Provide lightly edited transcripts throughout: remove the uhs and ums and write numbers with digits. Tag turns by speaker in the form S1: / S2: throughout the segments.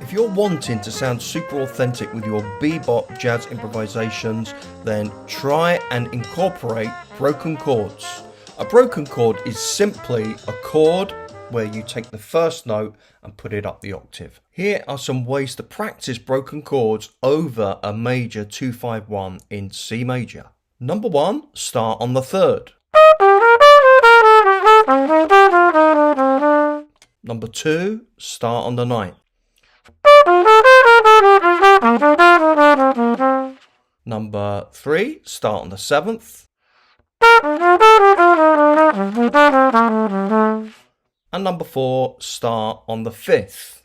S1: If you're wanting to sound super authentic with your bebop jazz improvisations, then try and incorporate broken chords. A broken chord is simply a chord where you take the first note and put it up the octave. Here are some ways to practice broken chords over a major 2-5-1 in C major. Number 1, start on the 3rd. Number 2, start on the 9th. Number 3, start on the 7th. And number 4, start on the 5th.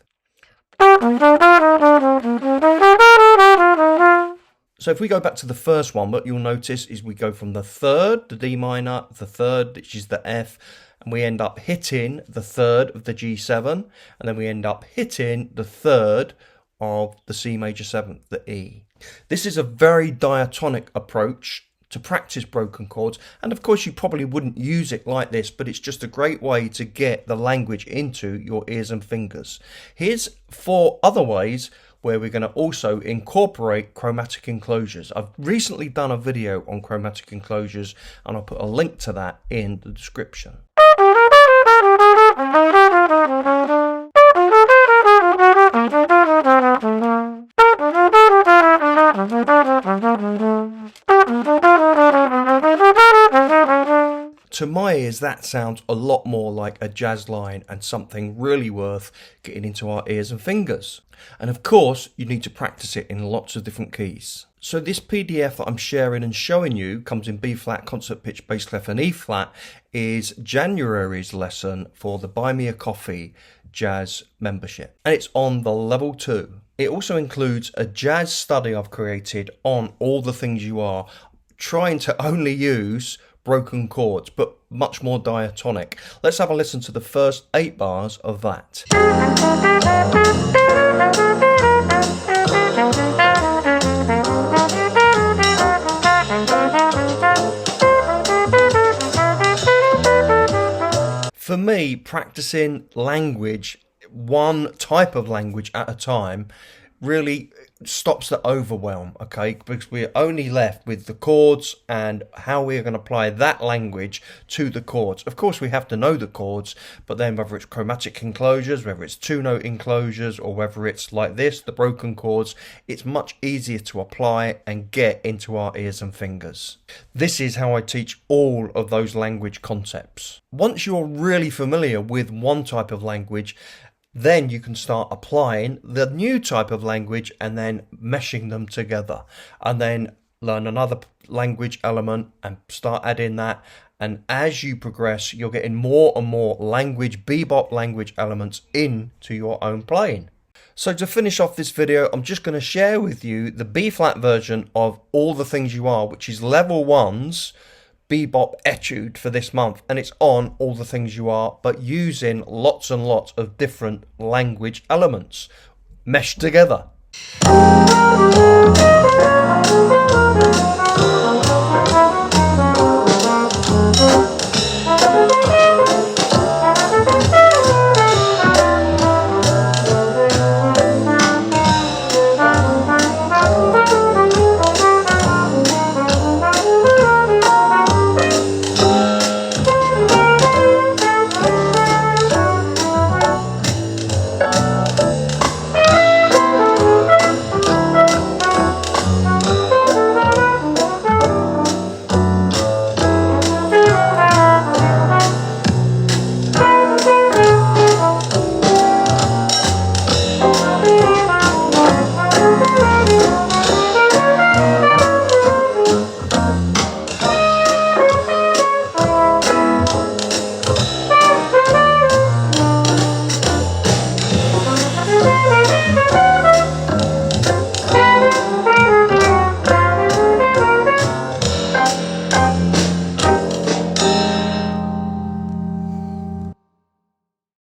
S1: So if we go back to the first one, what you'll notice is we go from the 3rd, the D minor, the 3rd, which is the F, and we end up hitting the 3rd of the G7, and then we end up hitting the 3rd of the C major 7th, the E. This is a very diatonic approach to practice broken chords, and of course you probably wouldn't use it like this, but it's just a great way to get the language into your ears and fingers. Here's 4 other ways where we're going to also incorporate chromatic enclosures. I've recently done a video on chromatic enclosures, and I'll put a link to that in the description. To my ears, that sounds a lot more like a jazz line and something really worth getting into our ears and fingers. And of course, you need to practice it in lots of different keys. So this PDF that I'm sharing and showing you comes in B flat, concert pitch, bass clef and E flat, is January's lesson for the Buy Me a Coffee jazz membership. And it's on the level 2. It also includes a jazz study I've created on all the things you are, trying to only use broken chords, but much more diatonic. Let's have a listen to the first 8 bars of that. For me, practicing language, one type of language at a time, really stops the overwhelm, okay? Because we're only left with the chords and how we're going to apply that language to the chords. Of course, we have to know the chords, but then whether it's chromatic enclosures, whether it's 2-note enclosures, or whether it's like this, the broken chords, it's much easier to apply and get into our ears and fingers. This is how I teach all of those language concepts. Once you're really familiar with one type of language, then you can start applying the new type of language and then meshing them together, and then learn another language element and start adding that. And as you progress, you're getting more and more bebop language elements into your own playing. So to finish off this video, I'm just going to share with you the B flat version of All the Things You Are, which is level 1's bebop etude for this month, and it's on All the Things You Are, but using lots and lots of different language elements meshed together.